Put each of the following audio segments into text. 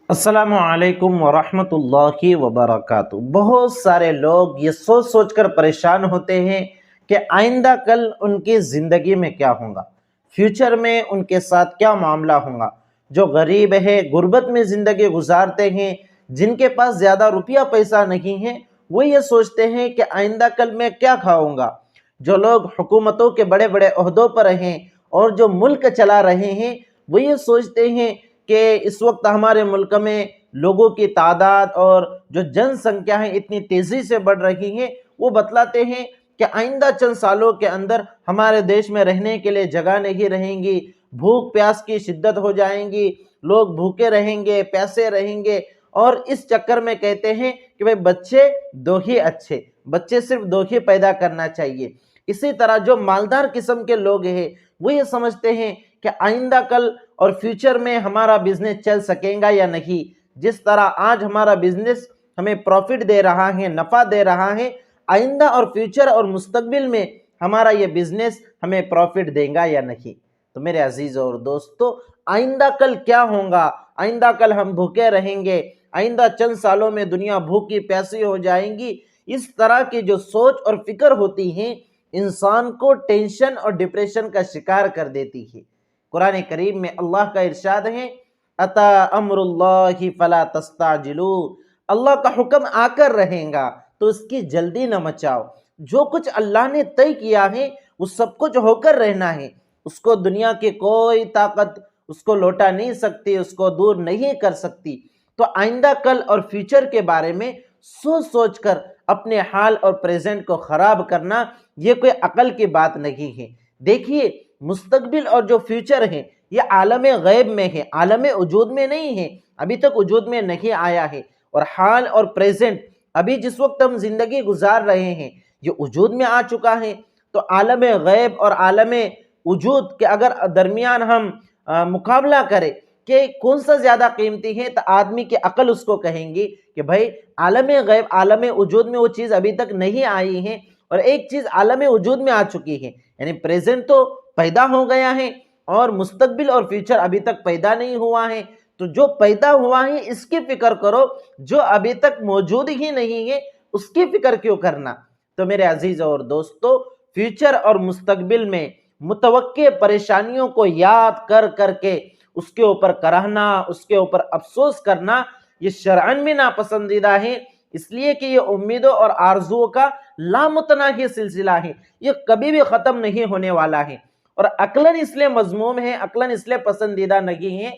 السلام علیکم ورحمۃ اللہ وبرکاتہ۔ بہت سارے لوگ یہ سوچ سوچ کر پریشان ہوتے ہیں کہ آئندہ کل ان کی زندگی میں کیا ہوگا، فیوچر میں ان کے ساتھ کیا معاملہ ہوگا۔ جو غریب ہے، غربت میں زندگی گزارتے ہیں، جن کے پاس زیادہ روپیہ پیسہ نہیں ہے، وہ یہ سوچتے ہیں کہ آئندہ کل میں کیا کھاؤں گا۔ جو لوگ حکومتوں کے بڑے بڑے عہدوں پر ہیں اور جو ملک چلا رہے ہیں، وہ یہ سوچتے ہیں کہ اس وقت ہمارے ملک میں لوگوں کی تعداد اور جو جن سنکھیا ہے اتنی تیزی سے بڑھ رہی ہے، وہ بتلاتے ہیں کہ آئندہ چند سالوں کے اندر ہمارے دیش میں رہنے کے لیے جگہ نہیں رہیں گی، بھوک پیاس کی شدت ہو جائیں گی، لوگ بھوکے رہیں گے، پیاسے رہیں گے۔ اور اس چکر میں کہتے ہیں کہ بھئی بچے دو ہی اچھے، بچے صرف دو ہی پیدا کرنا چاہیے۔ اسی طرح جو مالدار قسم کے لوگ ہیں، وہ یہ سمجھتے ہیں کہ آئندہ کل اور فیوچر میں ہمارا بزنس چل سکے گا یا نہیں۔ جس طرح آج ہمارا بزنس ہمیں پروفٹ دے رہا ہے، نفع دے رہا ہے، آئندہ اور فیوچر اور مستقبل میں ہمارا یہ بزنس ہمیں پروفٹ دے گا یا نہیں۔ تو میرے عزیزوں اور دوستو، آئندہ کل کیا ہوگا؟ آئندہ کل ہم بھوکے رہیں گے، آئندہ چند سالوں میں دنیا بھوکی پیاسی ہو جائیں گی، اس طرح کی جو سوچ اور فکر ہوتی ہیں، انسان کو ٹینشن اور ڈپریشن کا شکار کر دیتی ہے۔ قرآن کریم میں اللہ کا ارشاد ہے، اتا امر اللہ فلا تستعجلوا، اللہ کا حکم آ کر رہے گا تو اس کی جلدی نہ مچاؤ۔ جو کچھ اللہ نے طے کیا ہے وہ سب کچھ ہو کر رہنا ہے، اس کو دنیا کی کوئی طاقت اس کو لوٹا نہیں سکتی، اس کو دور نہیں کر سکتی۔ تو آئندہ کل اور فیوچر کے بارے میں سوچ سوچ کر اپنے حال اور پریزنٹ کو خراب کرنا یہ کوئی عقل کی بات نہیں ہے۔ دیکھیے، مستقبل اور جو فیوچر ہے یہ عالم غیب میں ہے، عالم وجود میں نہیں ہے، ابھی تک وجود میں نہیں آیا ہے۔ اور حال اور پریزنٹ ابھی جس وقت ہم زندگی گزار رہے ہیں یہ وجود میں آ چکا ہے۔ تو عالم غیب اور عالم وجود کے اگر درمیان ہم مقابلہ کریں کہ کون سا زیادہ قیمتی ہے، تو آدمی کی عقل اس کو کہیں گی کہ بھائی عالم غیب عالم وجود میں وہ چیز ابھی تک نہیں آئی ہے، اور ایک چیز عالم وجود میں آ چکی ہے، یعنی پریزنٹ تو پیدا ہو گیا ہے اور مستقبل اور فیوچر ابھی تک پیدا نہیں ہوا ہے۔ تو جو پیدا ہوا ہے اس کی فکر کرو، جو ابھی تک موجود ہی نہیں ہے اس کی فکر کیوں کرنا۔ تو میرے عزیزوں اور دوستو، فیوچر اور مستقبل میں متوقع پریشانیوں کو یاد کر کر کے اس کے اوپر کراہنا، اس کے اوپر افسوس کرنا، یہ شرعاً بھی ناپسندیدہ ہے، اس لیے کہ یہ امیدوں اور آرزوؤں کا لامتناہی سلسلہ ہے، یہ کبھی بھی ختم نہیں ہونے والا ہے۔ اور عقلاً اس لیے مذموم ہے، عقلاً اس لیے پسندیدہ نہیں ہے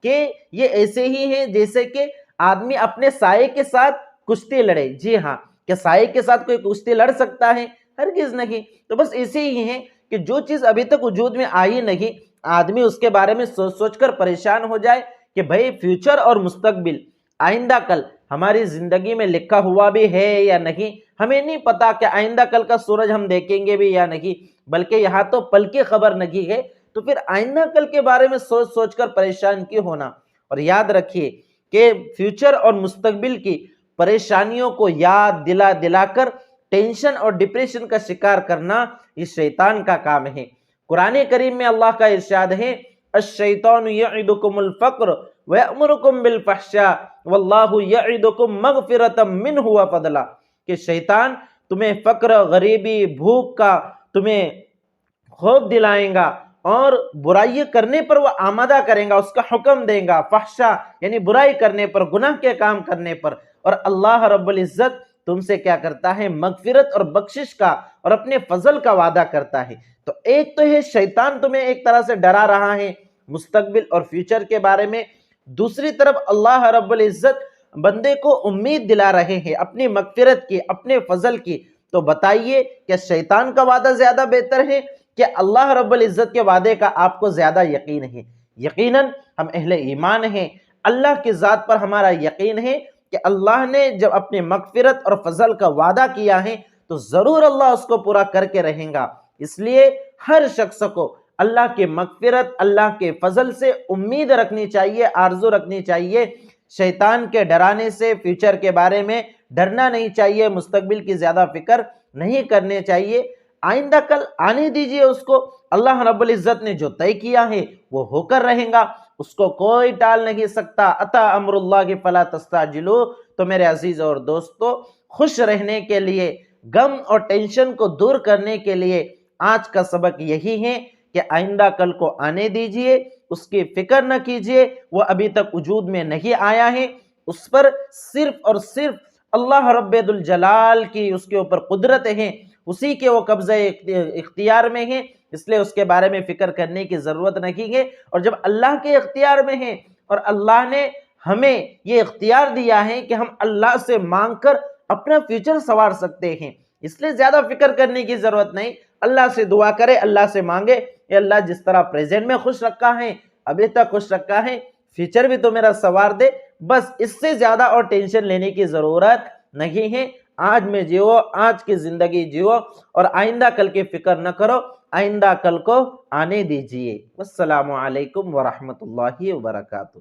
کہ یہ ایسے ہی ہے جیسے کہ آدمی اپنے سائے کے ساتھ کشتی لڑے۔ جی ہاں، کہ سائے کے ساتھ کوئی کشتی لڑ سکتا ہے؟ ہرگز نہیں۔ تو بس ایسے ہی ہے کہ جو چیز ابھی تک وجود میں آئی نہیں، آدمی اس کے بارے میں سوچ سوچ کر پریشان ہو جائے کہ بھئی فیوچر اور مستقبل آئندہ کل ہماری زندگی میں لکھا ہوا بھی ہے یا نہیں، ہمیں نہیں پتا کہ آئندہ کل کا سورج ہم دیکھیں گے بھی یا نہیں، بلکہ یہاں تو پل کی خبر نہیں ہے۔ تو پھر آئندہ کل کے بارے میں سوچ سوچ کر پریشان کیوں ہونا؟ اور یاد رکھیے کہ فیوچر اور مستقبل کی پریشانیوں کو یاد دلا دلا کر ٹینشن اور ڈپریشن کا شکار کرنا یہ شیطان کا کام ہے۔ قرآن کریم میں اللہ کا ارشاد ہے، الشیطان یعدکم الفقر ویأمرکم بالفحشاء واللہ یعدکم مغفرۃ منہ وفضلا، کہ شیطان تمہیں فقر، غریبی، بھوک کا تمہیں خوف دلائیں گا اور برائی کرنے پر وہ آمادہ کریں گا، اس کا حکم دیں گا، فحشا یعنی برائی کرنے پر، گناہ کے کام کرنے پر۔ اور اللہ رب العزت تم سے کیا کرتا ہے؟ مغفرت اور بخشش کا اور اپنے فضل کا وعدہ کرتا ہے۔ تو ایک تو ہے شیطان تمہیں ایک طرح سے ڈرا رہا ہے مستقبل اور فیوچر کے بارے میں، دوسری طرف اللہ رب العزت بندے کو امید دلا رہے ہیں اپنی مغفرت کی، اپنے فضل کی۔ تو بتائیے کہ شیطان کا وعدہ زیادہ بہتر ہے کہ اللہ رب العزت کے وعدے کا آپ کو زیادہ یقین ہے؟ یقیناً ہم اہل ایمان ہیں، اللہ کی ذات پر ہمارا یقین ہے کہ اللہ نے جب اپنے مغفرت اور فضل کا وعدہ کیا ہے تو ضرور اللہ اس کو پورا کر کے رہیں گا۔ اس لیے ہر شخص کو اللہ کے مغفرت، اللہ کے فضل سے امید رکھنی چاہیے، آرزو رکھنی چاہیے۔ شیطان کے ڈرانے سے فیوچر کے بارے میں ڈرنا نہیں چاہیے، مستقبل کی زیادہ فکر نہیں کرنے چاہیے۔ آئندہ کل آنے دیجئے اس کو، اللہ رب العزت نے جو طے کیا ہے وہ ہو کر رہے گا۔ اس کو کوئی ٹال نہیں سکتا. اتا امر اللہ فلا تستعجلوا. تو میرے عزیز اور دوستو، خوش رہنے کے لیے، غم اور ٹینشن کو دور کرنے کے لیے آج کا سبق یہی ہے کہ آئندہ کل کو آنے دیجئے، اس کی فکر نہ کیجئے. وہ ابھی تک وجود میں نہیں آیا ہے، اس پر صرف اور صرف اللہ رب الجلال کی اس کے اوپر قدرت ہے، اسی کے وہ قبضہ اختیار میں ہیں، اس لیے اس کے بارے میں فکر کرنے کی ضرورت نہیں ہے. اور جب اللہ کے اختیار میں ہیں اور اللہ نے ہمیں یہ اختیار دیا ہے کہ ہم اللہ سے مانگ کر اپنا فیوچر سنوار سکتے ہیں، اس لیے زیادہ فکر کرنے کی ضرورت نہیں. اللہ سے دعا کرے، اللہ سے مانگے، اے اللہ جس طرح پریزنٹ میں خوش رکھا ہے، ابھی تک خوش رکھا ہے، فیوچر بھی تو میرا سنوار دے. بس اس سے زیادہ اور ٹینشن لینے کی ضرورت نہیں ہے. آج میں جیو، آج کی زندگی جیو اور آئندہ کل کی فکر نہ کرو، آئندہ کل کو آنے دیجئے. والسلام علیکم ورحمۃ اللہ وبرکاتہ.